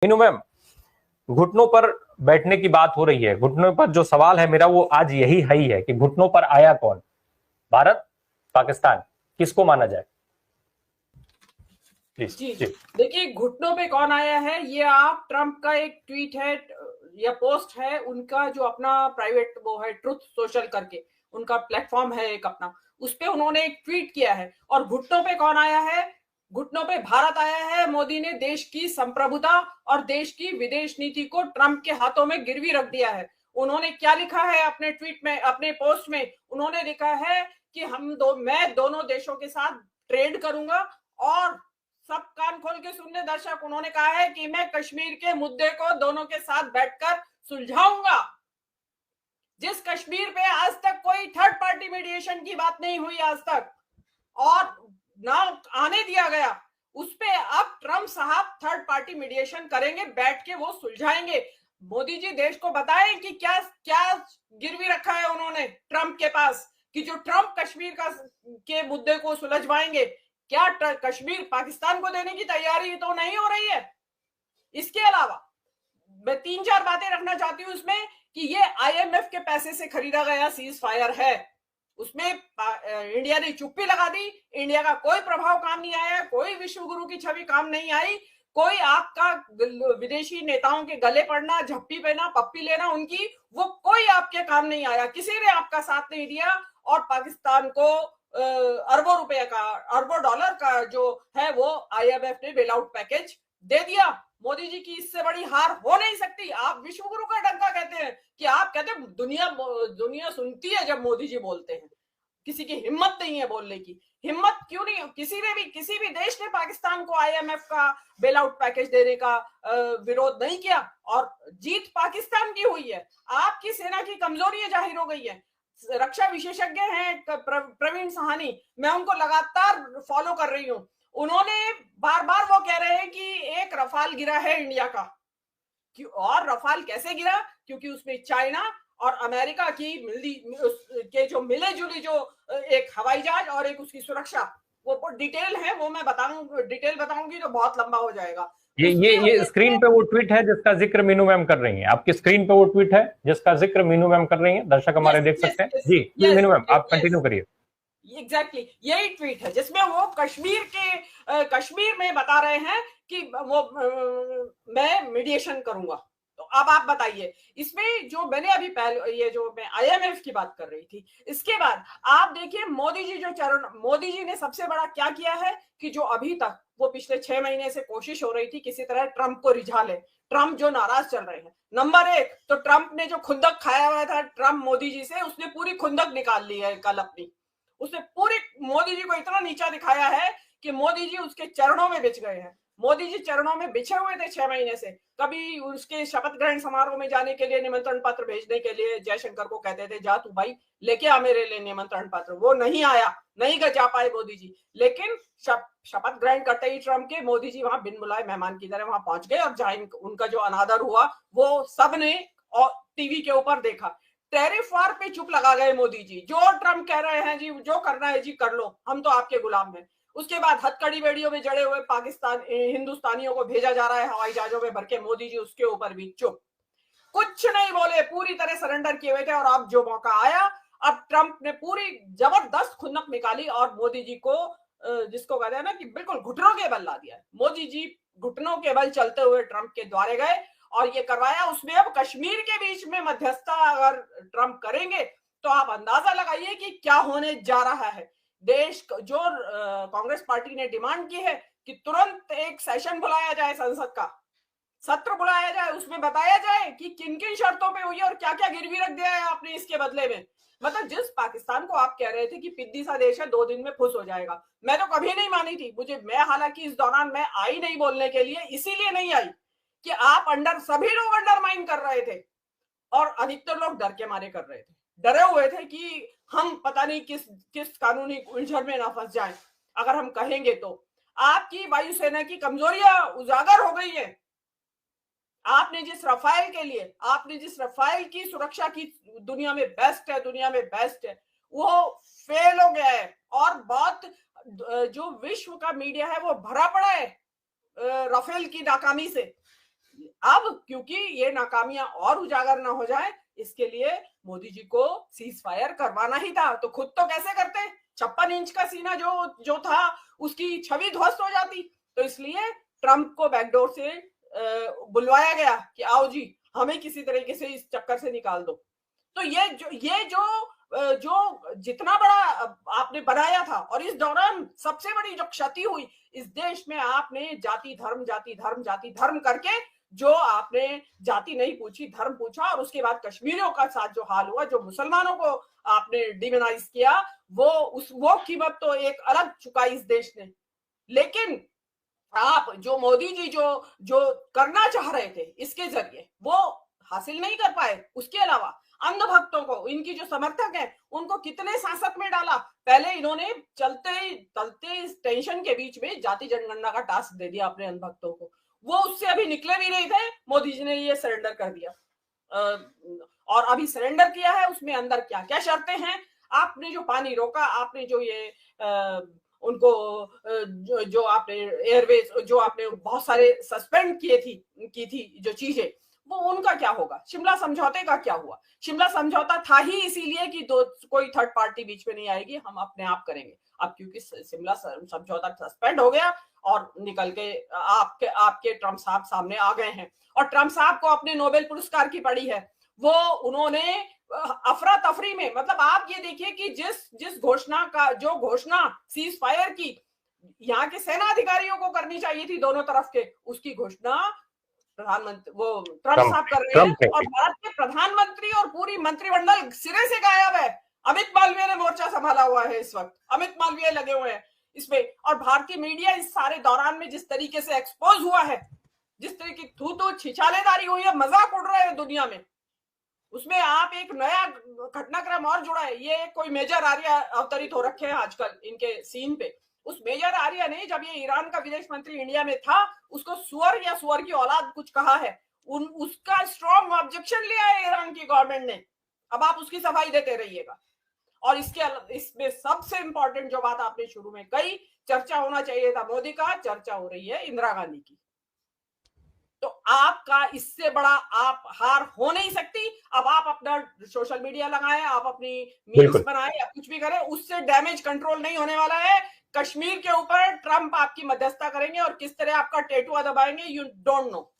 Meenu ma'am, घुटनों पर बैठने की बात हो रही है। घुटनों पर जो सवाल है मेरा वो आज यही है कि घुटनों पर आया कौन? भारत, पाकिस्तान, किसको माना जाए? प्लीज जी जी। देखिए, घुटनों पे कौन आया है, ये आप ट्रंप का एक ट्वीट है या पोस्ट है उनका, जो अपना प्राइवेट वो है ट्रुथ सोशल करके उनका प्लेटफॉर्म है एक अपना, उस पे उन्होंने एक ट्वीट किया है। और घुटनों पे कौन आया है? घुटनों पे भारत आया है। मोदी ने देश की संप्रभुता और देश की विदेश नीति को ट्रंप के हाथों में गिरवी रख दिया है। उन्होंने क्या लिखा है अपने ट्वीट में, अपने पोस्ट में? उन्होंने लिखा है कि मैं दोनों देशों के साथ ट्रेड करूंगा। और सब कान खोल के सुनने दर्शक, उन्होंने कहा है कि मैं कश्मीर के मुद्दे को दोनों के साथ बैठकर सुलझाऊंगा। जिस कश्मीर पे आज तक कोई थर्ड पार्टी मीडिएशन की बात नहीं हुई आज तक, और ना आने दिया गया, उस पे अब ट्रंप साहब थर्ड पार्टी मीडिएशन करेंगे, बैठ के वो सुलझाएंगे। मोदी जी देश को बताएं कि क्या क्या गिरवी रखा है उन्होंने ट्रंप के पास, कि जो ट्रंप कश्मीर का के मुद्दे को सुलझवाएंगे। क्या कश्मीर पाकिस्तान को देने की तैयारी तो नहीं हो रही है? इसके अलावा मैं 3-4 बातें रखना चाहती हूं इसमें, कि ये आईएमएफ के पैसे से खरीदा गया सीज फायर है। उसमें इंडिया ने चुप्पी लगा दी। इंडिया का कोई प्रभाव काम नहीं आया, कोई विश्व गुरु की छवि काम नहीं आई, कोई आपका विदेशी नेताओं के गले पड़ना, झप्पी पहना, पप्पी लेना उनकी, वो कोई आपके काम नहीं आया। किसी ने आपका साथ नहीं दिया। और पाकिस्तान को अरबों रुपए का, अरबों डॉलर का जो है वो आईएमएफ ने बेल आउट पैकेज दे दिया। मोदी जी की इससे बड़ी हार हो नहीं सकती। आप विश्व गुरु का डंका कहते हैं, कि आप कहते हैं दुनिया सुनती है जब मोदी जी बोलते हैं। किसी की हिम्मत नहीं है बोलने की। हिम्मत क्यों नहीं? किसी भी देश ने पाकिस्तान को आईएमएफ का बेल आउट पैकेज देने का विरोध नहीं किया, और जीत पाकिस्तान की हुई है। आपकी सेना की कमजोरी जाहिर हो गई है। रक्षा विशेषज्ञ हैं प्रवीण सहानी, मैं उनको लगातार फॉलो कर रही हूं। उन्होंने बार बार वो कह रहे हैं कि एक रफाल गिरा है इंडिया का। और रफाल कैसे गिरा? क्योंकि उसमें चाइना और अमेरिका की के जो मिले जुली जो एक हवाई जहाज और एक उसकी सुरक्षा, वो डिटेल है, वो मैं डिटेल बताऊंगी तो बहुत लंबा हो जाएगा। ये स्क्रीन पे वो ट्वीट है जिसका जिक्र मीनू मैम कर रही हैं। आपकी स्क्रीन पे वो ट्वीट है जिसका जिक्र मीनू मैम कर रही हैं, दर्शक हमारे यस देख यस सकते हैं यस जी। प्लीज यस मीनू मैम आप यस, कंटिन्यू करिए। एग्जैक्टली यही ट्वीट है जिसमें वो कश्मीर में बता रहे हैं कि मैं मीडिएशन करूंगा। तो अब आप बताइए, इसमें जो मैंने अभी पहले, ये जो मैं आईएमएफ की बात कर रही थी, इसके बाद आप देखिए मोदी जी ने सबसे बड़ा क्या किया है, कि जो अभी तक वो पिछले 6 महीने से कोशिश हो रही थी किसी तरह ट्रंप को रिझा ले, ट्रंप जो नाराज चल रहे हैं। नंबर 1 तो ट्रंप ने जो खुंदक खाया हुआ था ट्रंप मोदी जी से, उसने पूरी खुंदक निकाल ली है कल अपनी। उसने पूरी मोदी जी को इतना नीचा दिखाया है कि मोदी जी उसके चरणों में बिछ गए हैं। मोदी जी चरणों में बिछे हुए थे 6 महीने से। कभी उसके शपथ ग्रहण समारोह में जाने के लिए निमंत्रण पत्र भेजने के लिए जयशंकर को कहते थे, जा तू भाई लेके आ मेरे लिए निमंत्रण पत्र। वो नहीं आया, नहीं जा पाए मोदी जी। लेकिन शपथ ग्रहण करते ही ट्रंप के, मोदी जी वहां बिन बुलाए मेहमान की तरह वहां पहुंच गए, और जहां उनका जो अनादर हुआ वो सबने टीवी के ऊपर देखा। टैरिफ वार पे चुप लगा गए मोदी जी। जो ट्रम्प कह रहे हैं जी, जो करना है जी कर लो, हम तो आपके गुलाम हैं। उसके बाद हथकड़ी बेड़ियों में जड़े हुए हिंदुस्तानियों को भेजा जा रहा है हवाई जहाजों में भर के, मोदी जी उसके ऊपर भी चुप, कुछ नहीं बोले, पूरी तरह सरेंडर किए हुए थे। और अब जो मौका आया, अब ट्रंप ने पूरी जबरदस्त खुन्नक निकाली और मोदी जी को, जिसको कहते हैं ना कि बिल्कुल घुटनों के बल ला दिया। मोदी जी घुटनों के बल चलते हुए ट्रंप के द्वारे गए और ये करवाया। उसमें अब कश्मीर के बीच में मध्यस्थता अगर ट्रंप करेंगे तो आप अंदाजा लगाइए कि क्या होने जा रहा है। देश जो कांग्रेस पार्टी ने डिमांड की है कि तुरंत एक सेशन बुलाया जाए, संसद का सत्र बुलाया जाए, उसमें बताया जाए कि किन किन शर्तों पे हुई है और क्या क्या गिरवी रख दिया है आपने इसके बदले में। मतलब जिस पाकिस्तान को आप कह रहे थे कि पिद्दी सा देश है, 2 दिन में फुस हो जाएगा, मैं तो कभी नहीं मानी थी। मैं हालांकि इस दौरान मैं आई नहीं बोलने के लिए, इसीलिए नहीं आई कि आप सभी लोग अंडरमाइन कर रहे थे और अधिकतर लोग डर के मारे कर रहे थे, डरे हुए थे कि हम पता नहीं किस कानूनी उलझन में ना फंस जाएं अगर हम कहेंगे तो। आपकी वायुसेना की कमजोरियां उजागर हो गई है। आपने जिस रफाल की सुरक्षा की दुनिया में बेस्ट है, वो फेल हो गया है। और बहुत जो विश्व का मीडिया है वो भरा पड़ा है राफेल की नाकामी से। अब क्योंकि ये नाकामियां और उजागर ना हो जाए, इसके लिए मोदी जी को सीज फायर करवाना ही था। तो खुद तो कैसे करते, 56 इंच का सीना जो था उसकी छवि ध्वस्त हो जाती। तो इसलिए ट्रंप को बैकडोर से बुलवाया गया कि आओ जी, हमें किसी तरीके से इस चक्कर से निकाल दो। तो ये जो जितना बड़ा आपने बनाया था, और इस दौरान सबसे बड़ी जो क्षति हुई इस देश में, आपने जाति धर्म जाति धर्म जाति धर्म करके जो आपने जाति नहीं पूछी, धर्म पूछा, और उसके बाद कश्मीरियों का साथ जो हाल हुआ, जो मुसलमानों को आपने डिमोनाइज किया, वो कीमत तो एक अलग चुकाई इस देश ने। लेकिन आप जो मोदी जी जो करना चाह रहे थे इसके जरिए वो हासिल नहीं कर पाए। उसके अलावा अंधभक्तों को, इनकी जो समर्थक हैं, उनको कितने सांसत में डाला। पहले इन्होंने चलते टेंशन के बीच में जाति जनगणना का टास्क दे दिया अपने अंधभक्तों को, वो उससे अभी निकले भी नहीं थे। मोदी जी ने ये सरेंडर कर दिया, और अभी सरेंडर किया है, उसमें अंदर क्या क्या शर्तें हैं। आपने जो पानी रोका, आपने जो ये उनको जो आपने एयरवेज, जो आपने बहुत सारे सस्पेंड की थी जो चीजें, वो उनका क्या होगा। शिमला समझौते का क्या हुआ। शिमला समझौता था ही इसीलिए कि कोई थर्ड पार्टी बीच में नहीं आएगी, हम अपने आप करेंगे। अब क्योंकि शिमला समझौता सस्पेंड हो गया और निकल के आपके ट्रम्प साहब सामने आ गए हैं, और ट्रम्प साहब को अपने नोबेल पुरस्कार की पड़ी है। वो उन्होंने अफरा तफरी में, मतलब आप ये देखिए कि जिस घोषणा सीज फायर की यहाँ के सेना अधिकारियों को करनी चाहिए थी दोनों तरफ के, उसकी घोषणा प्रधानमंत्री वो ट्रम्प साहब कर रहे हैं। और भारत के प्रधानमंत्री और पूरी मंत्रिमंडल सिरे से गायब है। अमित मालवीय ने मोर्चा संभाला हुआ है इस वक्त, अमित मालवीय लगे हुए हैं इसमें। और भारतीय मीडिया इस सारे दौरान में जिस तरीके से एक्सपोज हुआ है, जिस तरीके की थू छिछालेदारी हुई है, मजाक उड़ रहे हैं दुनिया में, उसमें आप एक नया घटनाक्रम और जुड़ा है। ये कोई मेजर आर्या अवतरित हो रखे हैं आजकल इनके सीन पे। उस मेजर आर्या ने, जब ये ईरान का विदेश मंत्री इंडिया में था, उसको सुअर या सुअर की औलाद कुछ कहा है, उसका स्ट्रॉन्ग ऑब्जेक्शन लिया है ईरान की गवर्नमेंट ने। अब आप उसकी सफाई देते रहिएगा। और इसमें सबसे इंपॉर्टेंट जो बात आपने शुरू में कही, चर्चा होना चाहिए था मोदी का, चर्चा हो रही है इंदिरा गांधी की। तो आपका इससे बड़ा आप हार हो नहीं सकती। अब आप अपना सोशल मीडिया लगाएं, आप अपनी मीम्स बनाएं या कुछ भी करें, उससे डैमेज कंट्रोल नहीं होने वाला है। कश्मीर के ऊपर ट्रंप आपकी मध्यस्थता करेंगे और किस तरह आपका टेटुआ दबाएंगे, यू डोंट नो।